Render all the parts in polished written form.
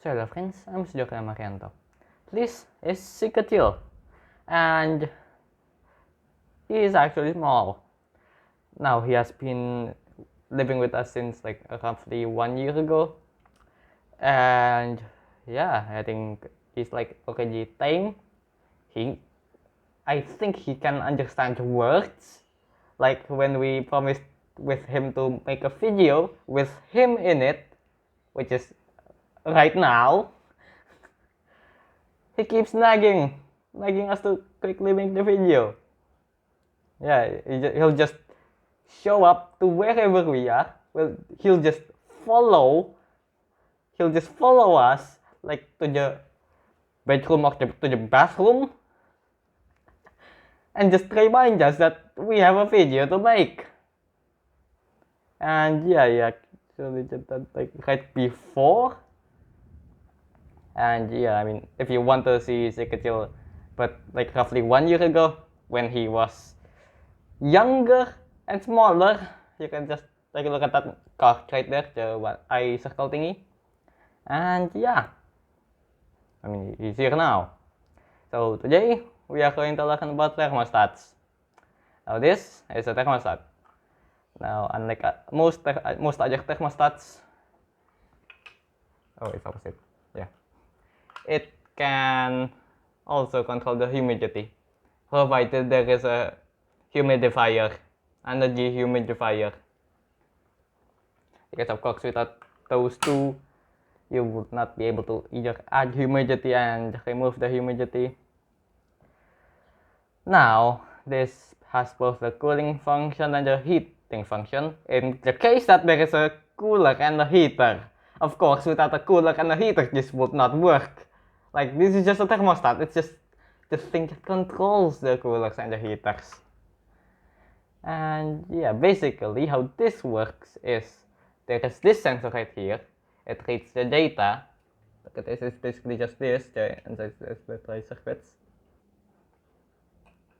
So hello friends, I'm Sudhakar Marianto. This is Sikatil, and he is actually small. Now he has been living with us since like roughly 1 year ago, and yeah, I think he's like already tame. I think he can understand words. Like when we promised with him to make a video with him in it, which is right now. He keeps nagging us to quickly make the video. Yeah, he'll just show up to wherever we are. Well, follow. He'll just follow us like to the bedroom or to the bathroom, and just remind us that we have a video to make. And yeah, actually did that like right before. And yeah, I mean, if you want to see Sekecil, but like roughly 1 year ago, when he was younger and smaller, you can just take a look at that card right there, the what I circle thingy. And yeah, I mean, he's here now. So today, we are going to learn about thermostats. Now this is a thermostat. Now, unlike most other thermostats, oh, it's opposite. Yeah, it can also control the humidity, provided there is a humidifier, energy humidifier. Because of course, without those two, you would not be able to either add humidity and remove the humidity. Now, this has both the cooling function and the heating function. In the case that there is a cooler and a heater, of course, without a cooler and a heater, this would not work. Like, this is just a thermostat. It's just the thing that controls the coolers and the heaters. And yeah, basically how this works is there is this sensor right here. It reads the data. Look at this, it's basically just this, and there's the circuits.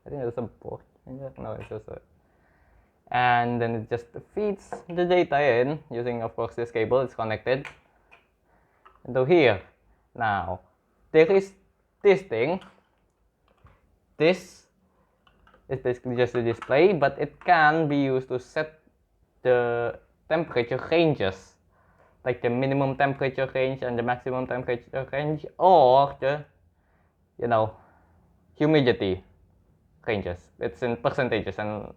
I think there's a board in there. No, it's just a. And then it just feeds the data in using, of course, this cable. It's connected into here. Now, there is this thing. This is basically just a display, but it can be used to set the temperature ranges, like the minimum temperature range and the maximum temperature range, or the, humidity ranges. It's in percentages, and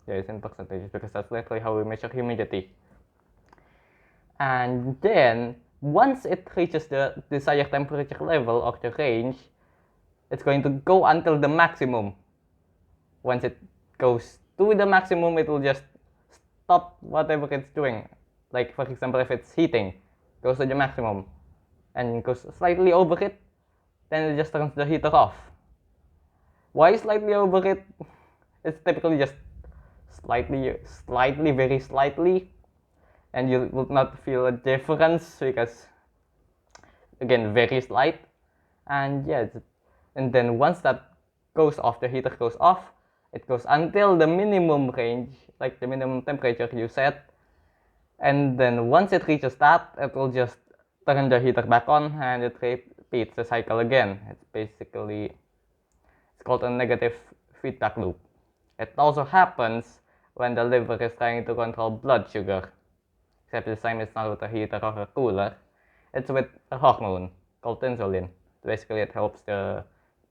yeah, it's in percentages because that's literally how we measure humidity. And then once it reaches the desired temperature level or the range, it's going to go until the maximum. Once it goes to the maximum, it will just stop whatever it's doing. Like for example, if it's heating, goes to the maximum and goes slightly over it, then it just turns the heater off. Why slightly over it? It's typically just slightly, very slightly, and you will not feel a difference because, again, very slight. And yeah, and then once that goes off, the heater goes off, it goes until the minimum range, like the minimum temperature you set, and then once it reaches that, it will just turn the heater back on and it repeats the cycle again. It's called a negative feedback loop. It also happens when the liver is trying to control blood sugar, except this time it's not with a heater or a cooler, it's with a hormone called insulin. Basically, it helps the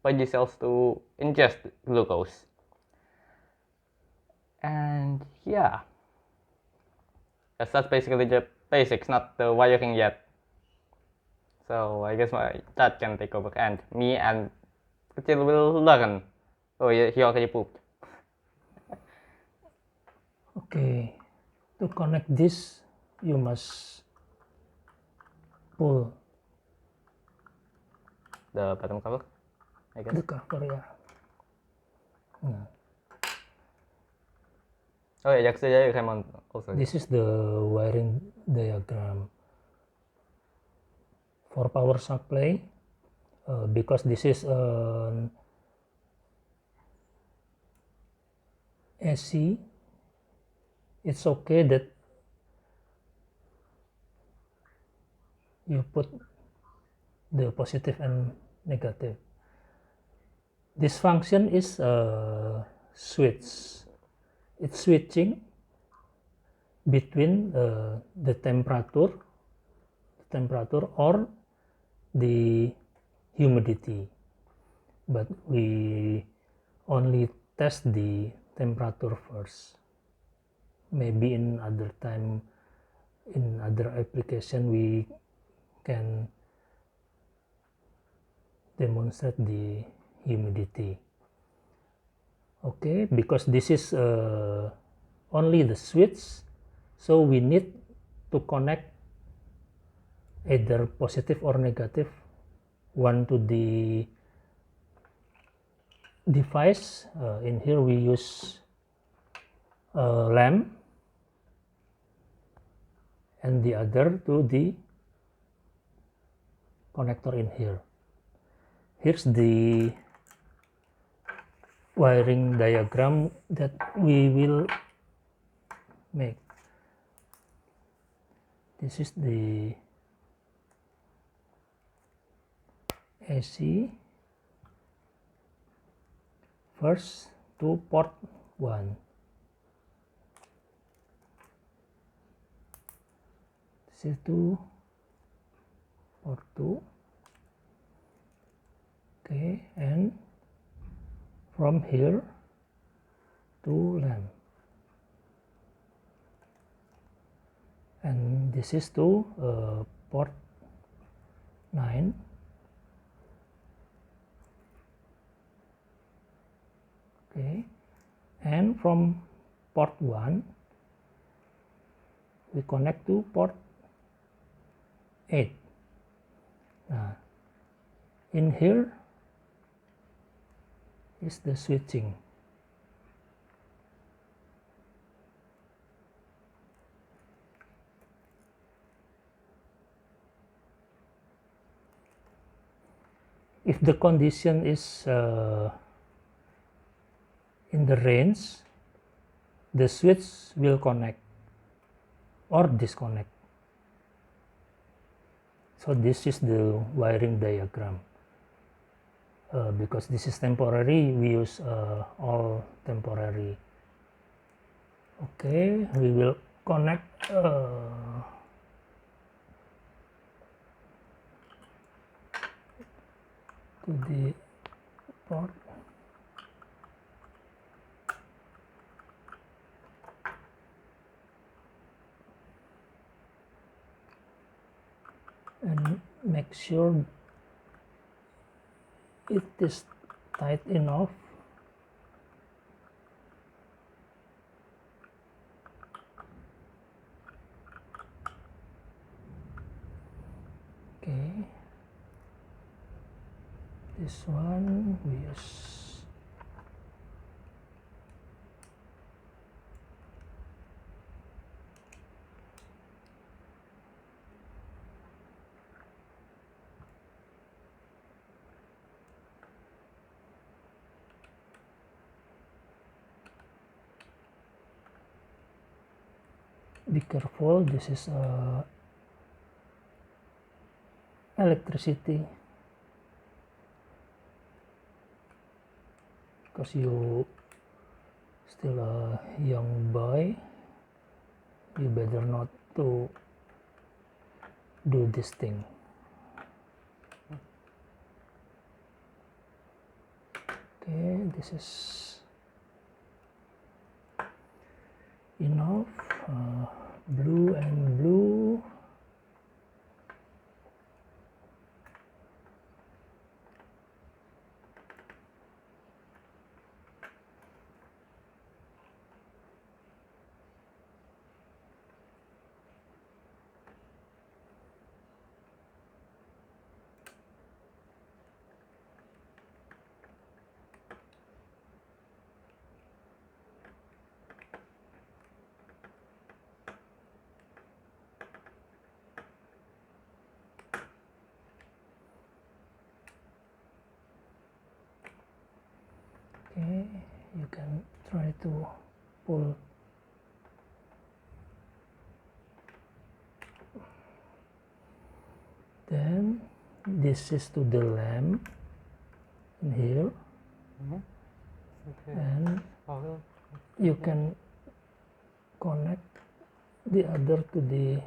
body cells to ingest glucose. And yeah, that's basically the basics, not the wiring yet. So I guess my dad can take over, and me and Kecil will learn. Oh, yeah, he already pooped. Okay, to connect this, you must pull The bottom cover, I guess. the cover, yeah. Oh yeah, actually you can mount also. This is the wiring diagram for power supply. Because this is an AC, it's okay that you put the positive and negative. This function is a switch. It's switching between the temperature or the humidity, but we only test the temperature first. Maybe in other time, in other application, we can demonstrate the humidity. Okay, because this is only the switch, so we need to connect either positive or negative one to the device. In here we use a lamp, and the other to the connector in here. Here's the wiring diagram that we will make. This is the AC first to port 1. This is to port 2. Okay, and from here to lamp, and this is to port 9. Okay, and from port 1 we connect to port 8. Now in here is the switching. If the condition is in the range, the switch will connect or disconnect. So this is the wiring diagram. Because this is temporary, we use all temporary. Okay, we will connect to the port. And make sure it is tight enough. Okay, this one we use be careful, this is electricity, because you still a young boy, you better not to do this thing. Okay, this is enough. Blue and blue. Okay, you can try to pull. this is to the lamp in here, Okay. and Oh, you can connect the other to the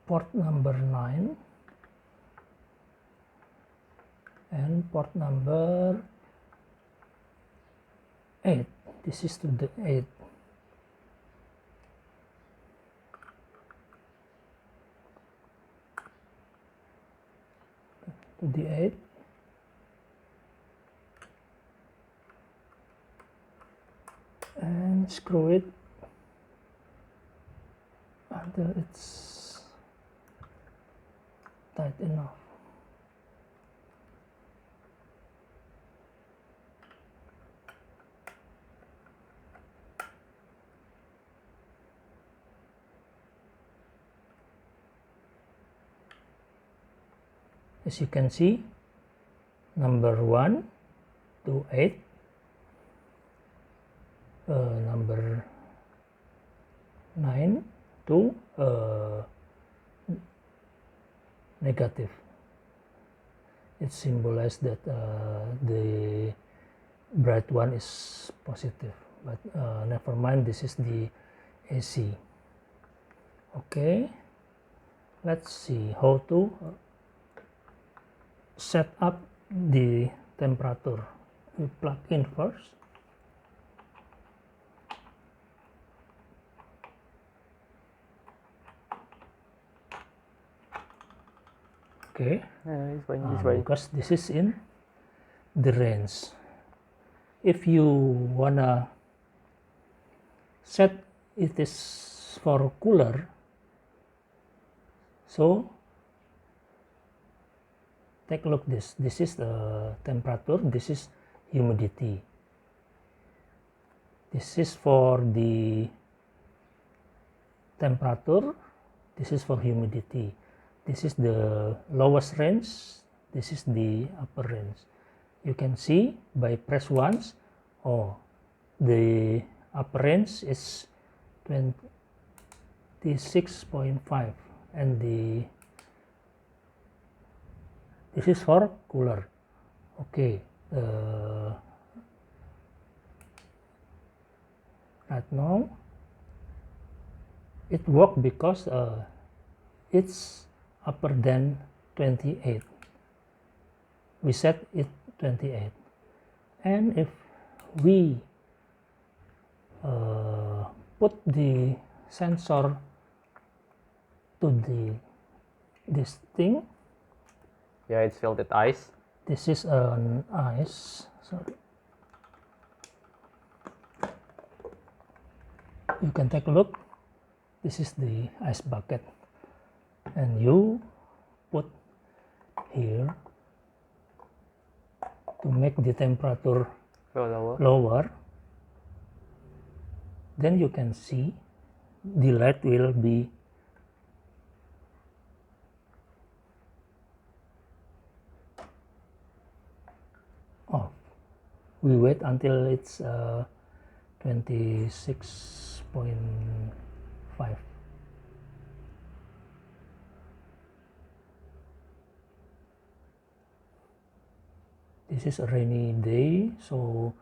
port number 9 and port number 8. This is to the 8. To the 8. And screw it until it's tight enough. As you can see, number 1 to 8, number 9 to negative. It symbolizes that the bright one is positive, but never mind, this is the AC. Okay, let's see how to set up the temperature. We plug in first. Okay, yeah, it's fine. It's fine. because this is in the range. If you wanna set it is for cooler, so take a look this. This is the temperature. This is humidity. This is for the temperature. This is for humidity. This is the lowest range. This is the upper range. You can see by press once, oh, the upper range is 26.5, and this is for cooler. Okay, right now it works because it's upper than 28. We set it 28, and if we put the sensor to this thing, Yeah, it's filled with ice. this is an ice, sorry. You can take a look. This is the ice bucket, and you put here to make the temperature Go lower. lower. Then you can see the light will be off. We wait until it's 26.5. This is a rainy day, so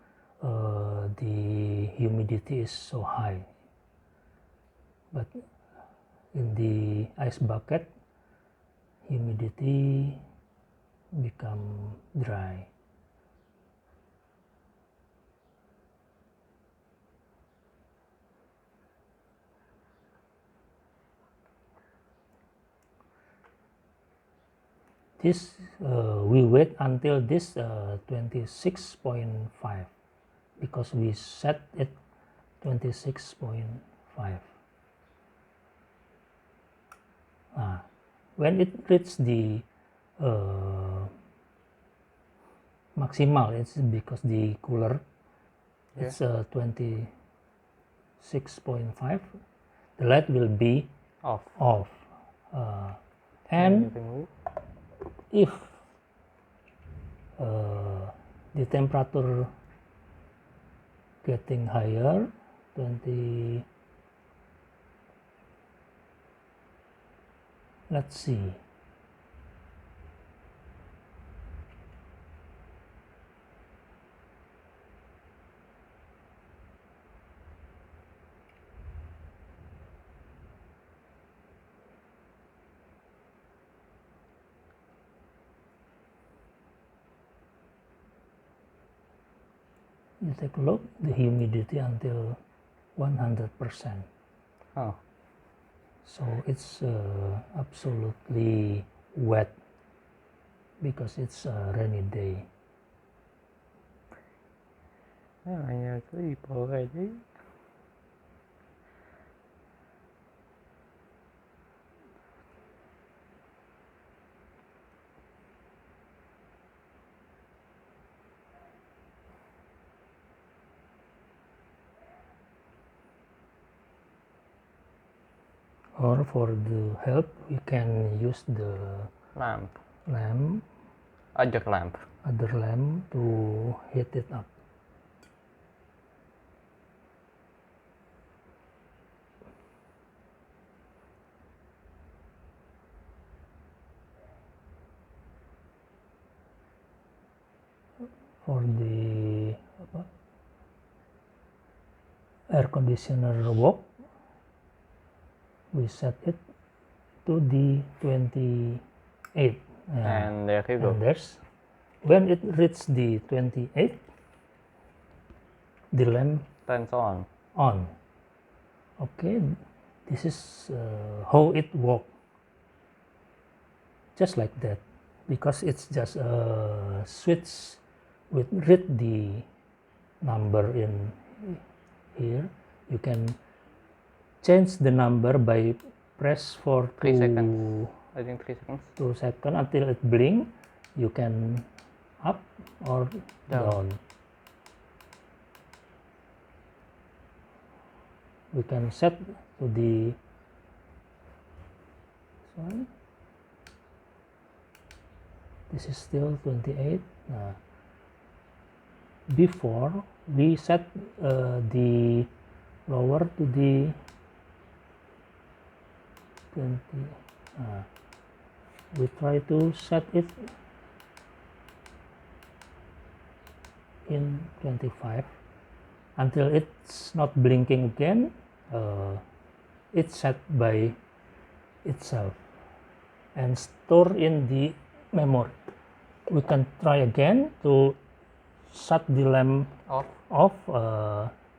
the humidity is so high. But in the ice bucket, humidity become dry. This we wait until this 26.5 because we set it 26.5. When it reaches the maximal, it's because the cooler it's 26.5. The light will be Off. And Remove. if the temperature getting higher, let's see. You take a look, the humidity until 100%. Oh. So it's absolutely wet because it's a rainy day. Yeah, I sleep already. Or for the help, we can use the Lamp. lamp, Other lamp. other lamp to heat it up. For the air conditioner work, we set it to the 28. And there you go. And there's when it reaches the 28, the lamp Turns on. on. Okay, this is how it works. Just like that, because it's just a switch with read the number in here. You can change the number by press for 3 seconds. I think 3 seconds. 2 seconds until it blink. You can up or down. We can set to the sorry. This is still 28. Before we set the lower to the 20. We try to set it in 25 until it's not blinking again. It's set by itself and store in the memory. We can try again to shut the lamp off.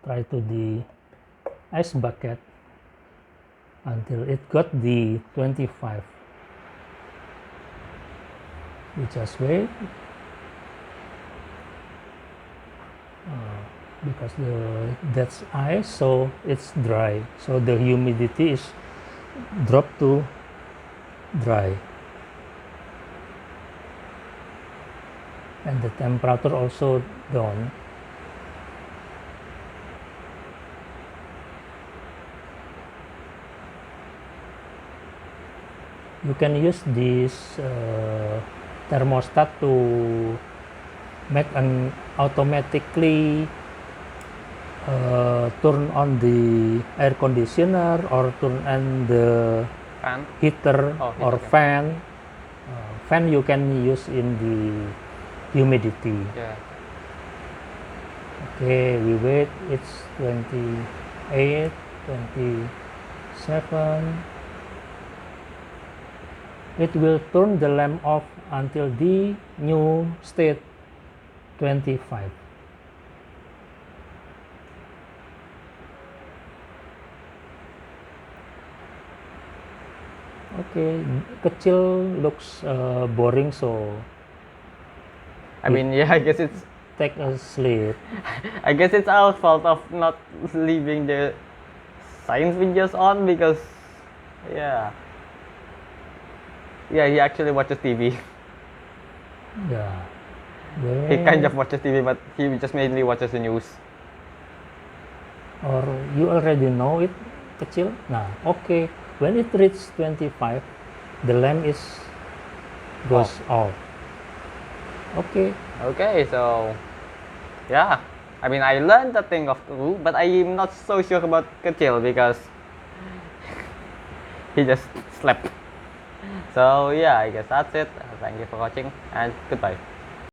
Try to the ice bucket until it got the 25. We just wait because that's ice, so it's dry. So the humidity is dropped to dry. And the temperature also down. You can use this thermostat to make an automatically turn on the air conditioner or turn on the Fan. heater or okay. fan. Fan you can use in the humidity. Yeah. Okay, we wait. It's 28, 27. It will turn the lamp off until the new state 25. Okay, kecil looks boring, so I mean, yeah, I guess it's take a sleep. I guess it's our fault of not leaving the science videos on because yeah, he actually watches TV. Yeah. He kind of watches TV, but he just mainly watches the news. Or you already know it, kecil. Nah, okay. When it reaches 25, the lamp goes off. Okay. Okay, so yeah, I mean I learned a thing of two, but I'm not so sure about kecil because he just slept. So yeah, I guess that's it. Thank you for watching and goodbye.